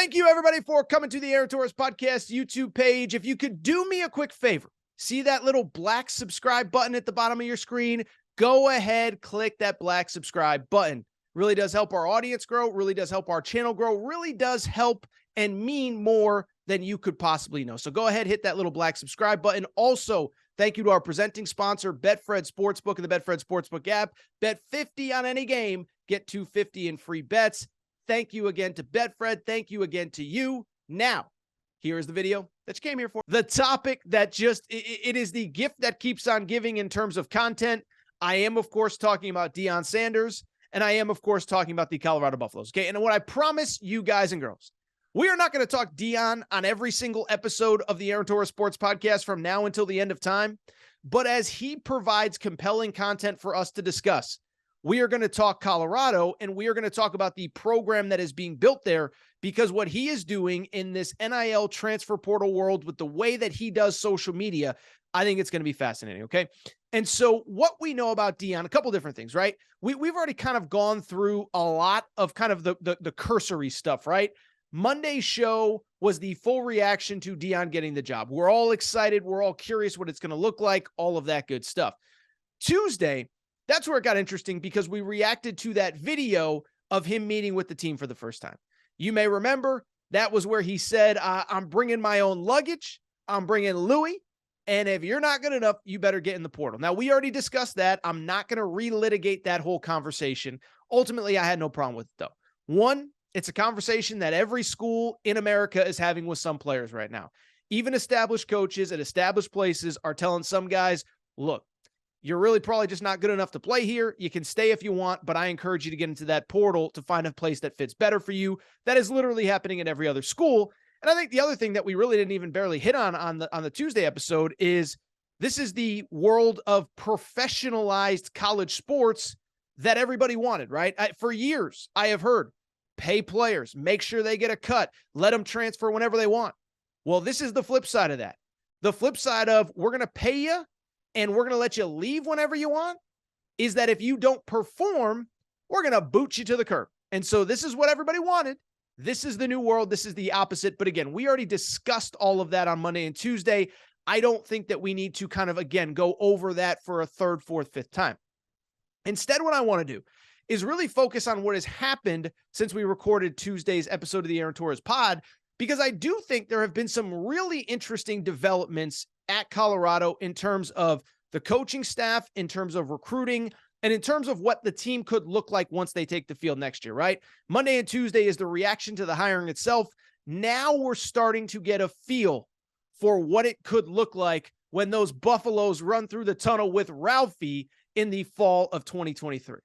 Thank you, everybody, for coming to the Aaron Torres Podcast YouTube page. If you could do me a quick favor, see that little black subscribe button at the bottom of your screen? Go ahead, click that black subscribe button. Really does help our audience grow, really does help our channel grow, really does help and mean more than you could possibly know. So go ahead, hit that little black subscribe button. Also, thank you to our presenting sponsor, Betfred Sportsbook and the Betfred Sportsbook app. Bet 50 on any game, get $250 in free bets. Thank you again to Betfred. Thank you again to you. Now, here is the video that you came here for. The topic that it is the gift that keeps on giving in terms of content. I am, of course, talking about Deion Sanders, and I am, of course, talking about the Colorado Buffaloes. Okay, and what I promise you guys and girls, we are not going to talk Deion on every single episode of the Aaron Torres Sports Podcast from now until the end of time, but as he provides compelling content for us to discuss, we are going to talk Colorado, and we are going to talk about the program that is being built there, because what he is doing in this NIL transfer portal world with the way that he does social media, I think it's going to be fascinating, okay? And so what we know about Deion, a couple different things, right? We've already kind of gone through a lot of kind of the cursory stuff, right? Monday's show was the full reaction to Deion getting the job. We're all excited. We're all curious what it's going to look like, all of that good stuff. Tuesday, that's where it got interesting, because we reacted to that video of him meeting with the team for the first time. You may remember that was where he said, I'm bringing my own luggage. I'm bringing Louis. And if you're not good enough, you better get in the portal. Now, we already discussed that. I'm not going to relitigate that whole conversation. Ultimately, I had no problem with it, though. One, it's a conversation that every school in America is having with some players right now. Even established coaches at established places are telling some guys, look, you're really probably just not good enough to play here. You can stay if you want, but I encourage you to get into that portal to find a place that fits better for you. That is literally happening at every other school. And I think the other thing that we really didn't even barely hit on the Tuesday episode is this is the world of professionalized college sports that everybody wanted, right? For years, I have heard, pay players, make sure they get a cut, let them transfer whenever they want. Well, this is the flip side of that. The flip side of we're going to pay you and we're going to let you leave whenever you want is that if you don't perform, we're going to boot you to the curb. And so this is what everybody wanted. This is the new world. This is the opposite. But again, we already discussed all of that on Monday and Tuesday. I don't think that we need to kind of, again, go over that for a third, fourth, fifth time. Instead, what I want to do is really focus on what has happened since we recorded Tuesday's episode of the Aaron Torres pod, because I do think there have been some really interesting developments at Colorado in terms of the coaching staff, in terms of recruiting, and in terms of what the team could look like once they take the field next year, right? Monday and Tuesday is the reaction to the hiring itself. Now we're starting to get a feel for what it could look like when those Buffaloes run through the tunnel with Ralphie in the fall of 2023.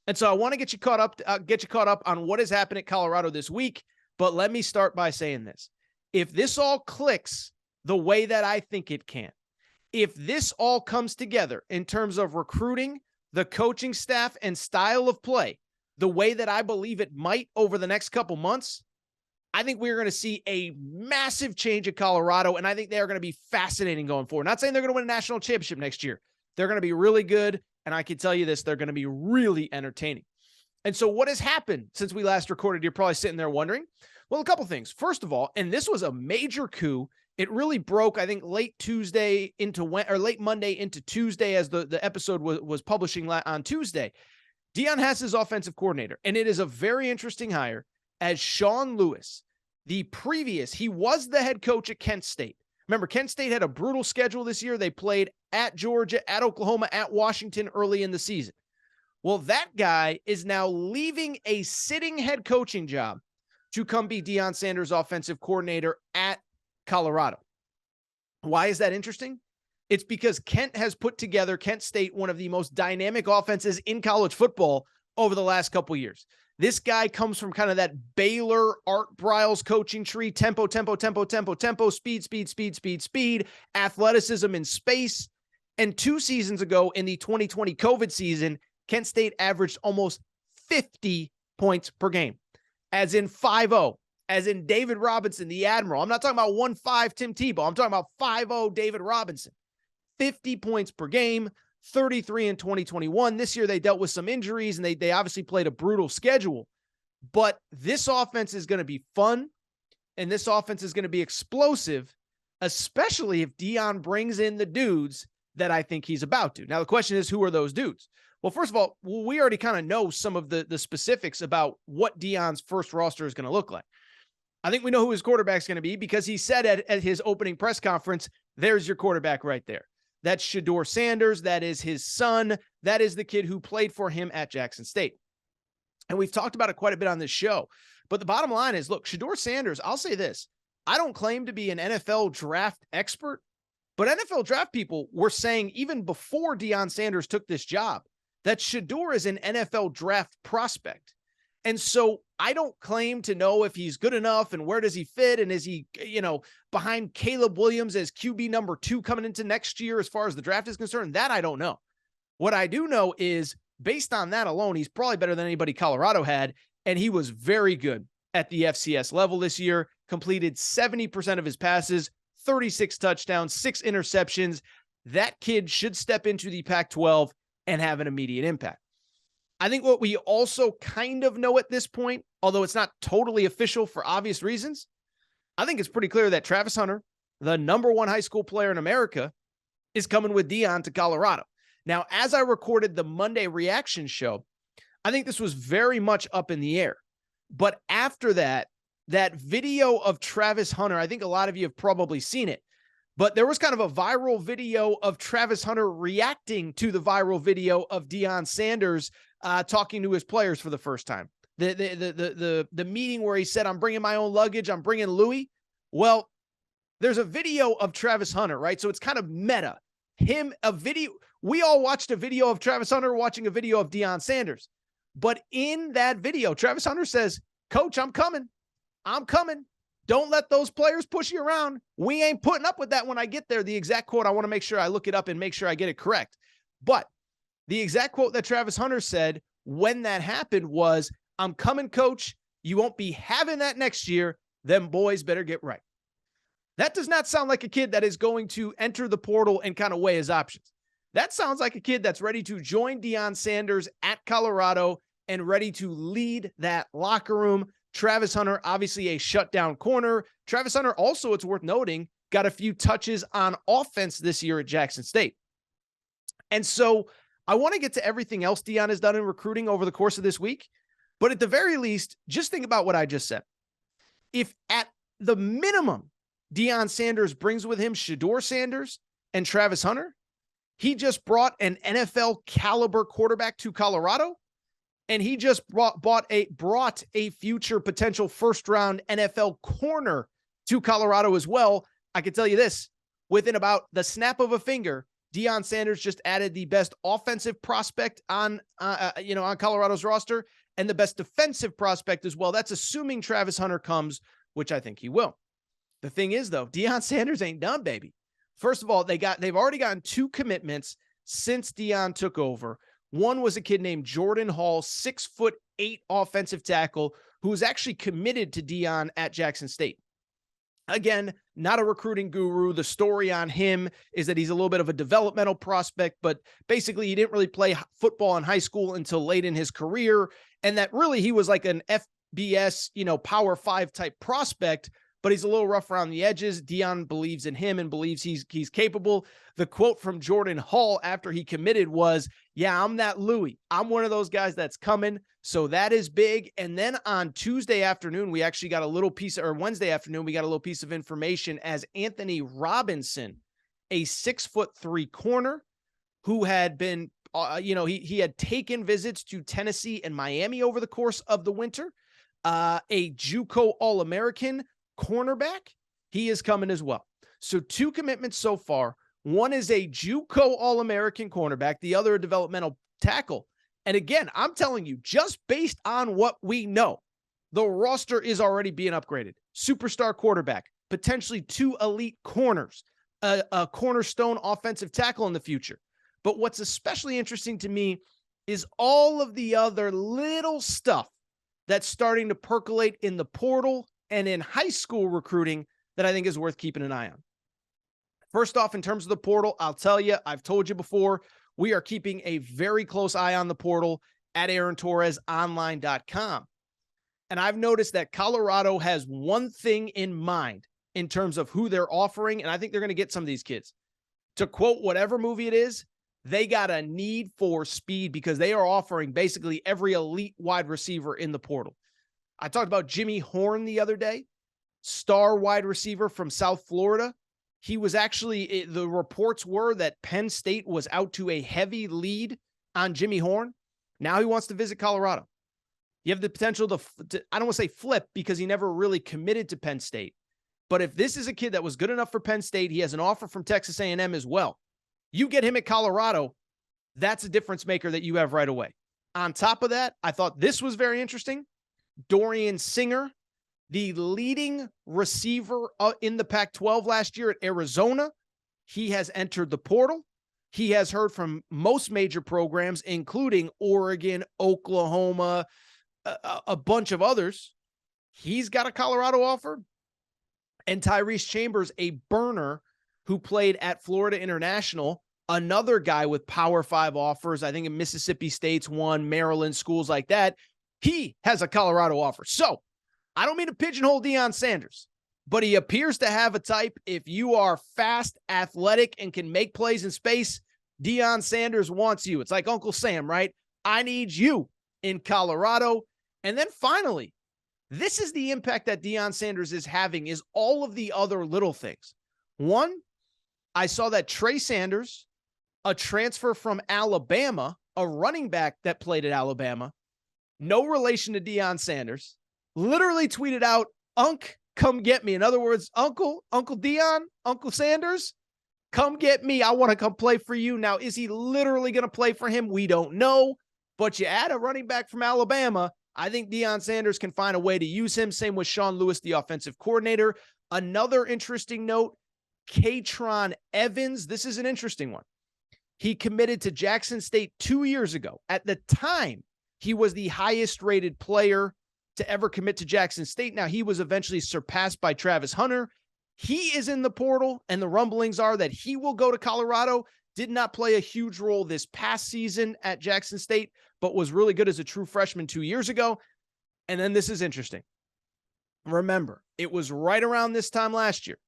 And so I want to get you caught up on what has happened at Colorado this week. But let me start by saying this. If this all clicks the way that I think it can, if this all comes together in terms of recruiting, the coaching staff, and style of play, the way that I believe it might over the next couple months, I think we're going to see a massive change at Colorado, and I think they are going to be fascinating going forward. Not saying they're going to win a national championship next year. They're going to be really good, and I can tell you this, they're going to be really entertaining. And so what has happened since we last recorded? You're probably sitting there wondering. Well, a couple things. First of all, and this was a major coup. It really broke, I think, late Monday into Tuesday as the episode was publishing on Tuesday. Deion has his offensive coordinator, and it is a very interesting hire as Sean Lewis. He was the head coach at Kent State. Remember, Kent State had a brutal schedule this year. They played at Georgia, at Oklahoma, at Washington early in the season. Well, that guy is now leaving a sitting head coaching job to come be Deion Sanders' offensive coordinator at Colorado. Why is that interesting? It's because Kent State, one of the most dynamic offenses in college football over the last couple years. This guy comes from kind of that Baylor Art Briles coaching tree, tempo, speed, athleticism in space. And 2 seasons ago in the 2020 COVID season, Kent State averaged almost 50 points per game, as in 5-0, as in David Robinson, the Admiral. I'm not talking about 1-5 Tim Tebow. I'm talking about 5-0 David Robinson. 50 points per game, 33 in 2021. This year they dealt with some injuries, and they obviously played a brutal schedule. But this offense is going to be fun. and this offense is going to be explosive, especially if Deion brings in the dudes that I think he's about to. Now, the question is, who are those dudes? Well, first of all, we already kind of know some of the specifics about what Deion's first roster is going to look like. I think we know who his quarterback's going to be because he said at his opening press conference, there's your quarterback right there. That's Deion Sanders. That is his son. That is the kid who played for him at Jackson State. And we've talked about it quite a bit on this show. But the bottom line is, look, Deion Sanders, I'll say this. I don't claim to be an NFL draft expert, but NFL draft people were saying even before Deion Sanders took this job that Shedeur is an NFL draft prospect. And so I don't claim to know if he's good enough and where does he fit and is he, behind Caleb Williams as QB number 2 coming into next year as far as the draft is concerned. That I don't know. What I do know is based on that alone, he's probably better than anybody Colorado had, and he was very good at the FCS level this year, completed 70% of his passes, 36 touchdowns, 6 interceptions. That kid should step into the Pac-12 and have an immediate impact. I think what we also kind of know at this point, although it's not totally official for obvious reasons, I think it's pretty clear that Travis Hunter, the number 1 high school player in America, is coming with Deion to Colorado. Now, as I recorded the Monday reaction show, I think this was very much up in the air. But after that video of Travis Hunter, I think a lot of you have probably seen it, but there was kind of a viral video of Travis Hunter reacting to the viral video of Deion Sanders talking to his players for the first time. The meeting where he said, I'm bringing my own luggage, I'm bringing Louis. Well, there's a video of Travis Hunter, right? So it's kind of meta. We all watched a video of Travis Hunter watching a video of Deion Sanders. But in that video, Travis Hunter says, Coach, I'm coming. Don't let those players push you around. We ain't putting up with that when I get there. The exact quote, I want to make sure I look it up and make sure I get it correct. But the exact quote that Travis Hunter said when that happened was, I'm coming, Coach. You won't be having that next year. Them boys better get right. That does not sound like a kid that is going to enter the portal and kind of weigh his options. That sounds like a kid that's ready to join Deion Sanders at Colorado and ready to lead that locker room. Travis Hunter, obviously a shutdown corner. Travis Hunter also, it's worth noting, got a few touches on offense this year at Jackson State. And so I want to get to everything else Deion has done in recruiting over the course of this week. But at the very least, just think about what I just said. If at the minimum, Deion Sanders brings with him Deion Sanders and Travis Hunter, he just brought an NFL caliber quarterback to Colorado. And he just brought a future potential first-round NFL corner to Colorado as well. I can tell you this, within about the snap of a finger, Deion Sanders just added the best offensive prospect on Colorado's roster and the best defensive prospect as well. That's assuming Travis Hunter comes, which I think he will. The thing is, though, Deion Sanders ain't done, baby. First of all, they've already gotten 2 commitments since Deion took over. One was a kid named Jordan Hall, 6'8" offensive tackle, who was actually committed to Deion at Jackson State. Again, not a recruiting guru. The story on him is that he's a little bit of a developmental prospect, but basically he didn't really play football in high school until late in his career. And that really he was like an FBS, Power 5 type prospect, but he's a little rough around the edges. Deion believes in him and believes he's capable. The quote from Jordan Hall after he committed was, yeah, I'm that Louis. I'm one of those guys that's coming. So that is big. And then on Tuesday afternoon, we actually got a little piece, or Wednesday afternoon, we got a little piece of information as Anthony Robinson, a 6'3" corner who had been, he had taken visits to Tennessee and Miami over the course of the winter. A JUCO All-American cornerback, he is coming as well. So 2 commitments so far. One is a JUCO All-American cornerback, the other a developmental tackle. And again, I'm telling you, just based on what we know, the roster is already being upgraded. Superstar quarterback, potentially 2 elite corners, a cornerstone offensive tackle in the future. But what's especially interesting to me is all of the other little stuff that's starting to percolate in the portal and in high school recruiting that I think is worth keeping an eye on. First off, in terms of the portal, I'll tell you, I've told you before, we are keeping a very close eye on the portal at AaronTorresOnline.com. And I've noticed that Colorado has one thing in mind in terms of who they're offering, and I think they're going to get some of these kids. To quote whatever movie it is, they got a need for speed because they are offering basically every elite wide receiver in the portal. I talked about Jimmy Horn the other day, star wide receiver from South Florida. He was actually, the reports were that Penn State was out to a heavy lead on Jimmy Horn. Now he wants to visit Colorado. You have the potential to I don't want to say flip because he never really committed to Penn State. But if this is a kid that was good enough for Penn State, he has an offer from Texas A&M as well. You get him at Colorado, that's a difference maker that you have right away. On top of that, I thought this was very interesting. Dorian Singer, the leading receiver in the Pac-12 last year at Arizona, he has entered the portal. He has heard from most major programs, including Oregon, Oklahoma, a bunch of others. He's got a Colorado offer. And Tyrese Chambers, a burner who played at Florida International, another guy with Power 5 offers, I think in Mississippi State's one, Maryland, schools like that. He has a Colorado offer. So I don't mean to pigeonhole Deion Sanders, but he appears to have a type. If you are fast, athletic, and can make plays in space, Deion Sanders wants you. It's like Uncle Sam, right? I need you in Colorado. And then finally, this is the impact that Deion Sanders is having, is all of the other little things. One, I saw that Trey Sanders, a transfer from Alabama, a running back that played at Alabama, no relation to Deion Sanders, literally tweeted out, "Unc, come get me." In other words, Uncle Deion, Uncle Sanders, come get me. I want to come play for you. Now, is he literally going to play for him? We don't know. But you add a running back from Alabama, I think Deion Sanders can find a way to use him. Same with Sean Lewis, the offensive coordinator. Another interesting note, Katron Evans. This is an interesting one. He committed to Jackson State 2 years ago. At the time, he was the highest rated player to ever commit to Jackson State. Now, he was eventually surpassed by Travis Hunter. He is in the portal, and the rumblings are that he will go to Colorado. Did not play a huge role this past season at Jackson State, but was really good as a true freshman 2 years ago. And then this is interesting. Remember, it was right around this time last year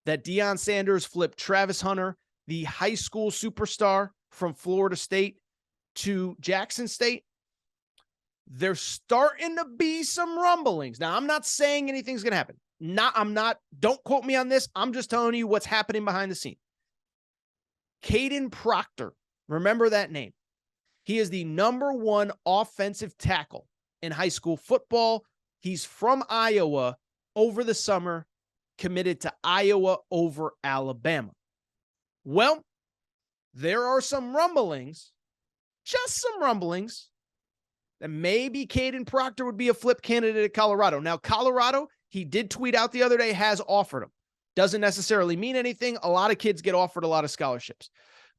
that Deion Sanders flipped Travis Hunter, the high school superstar from Florida State, to Jackson State. There's starting to be some rumblings. Now, I'm not saying anything's going to happen. Don't quote me on this. I'm just telling you what's happening behind the scenes. Caden Proctor, remember that name. He is the #1 offensive tackle in high school football. He's from Iowa. Over the summer, committed to Iowa over Alabama. Well, there are some rumblings, just some rumblings, that maybe Caden Proctor would be a flip candidate at Colorado. Now, Colorado, he did tweet out the other day, has offered him. Doesn't necessarily mean anything. A lot of kids get offered a lot of scholarships.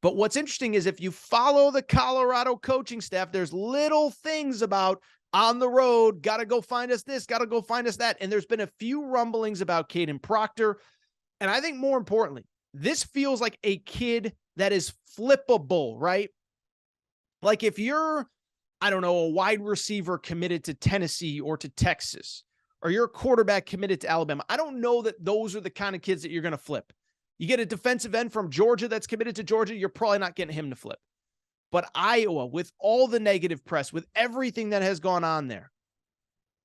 But what's interesting is if you follow the Colorado coaching staff, there's little things about on the road, got to go find us this, got to go find us that. And there's been a few rumblings about Caden Proctor. And I think more importantly, this feels like a kid that is flippable, right? Like if you're, I don't know, a wide receiver committed to Tennessee or to Texas, or you're a quarterback committed to Alabama, I don't know that those are the kind of kids that you're going to flip. You get a defensive end from Georgia that's committed to Georgia, you're probably not getting him to flip. But Iowa, with all the negative press, with everything that has gone on there,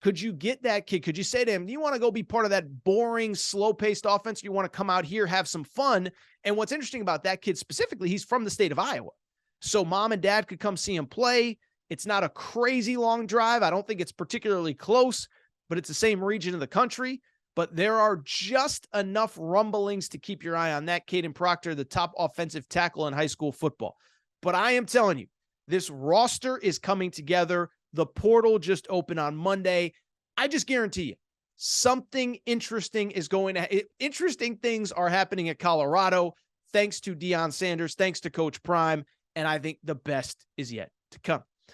could you get that kid? Could you say to him, do you want to go be part of that boring, slow-paced offense? You want to come out here, have some fun? And what's interesting about that kid specifically, he's from the state of Iowa. So mom and dad could come see him play. It's not a crazy long drive. I don't think it's particularly close, but it's the same region of the country. But there are just enough rumblings to keep your eye on that. Caden Proctor, the top offensive tackle in high school football. But I am telling you, this roster is coming together. The portal just opened on Monday. I just guarantee you, something interesting is going to interesting things are happening at Colorado, thanks to Deion Sanders, thanks to Coach Prime, and I think the best is yet to come.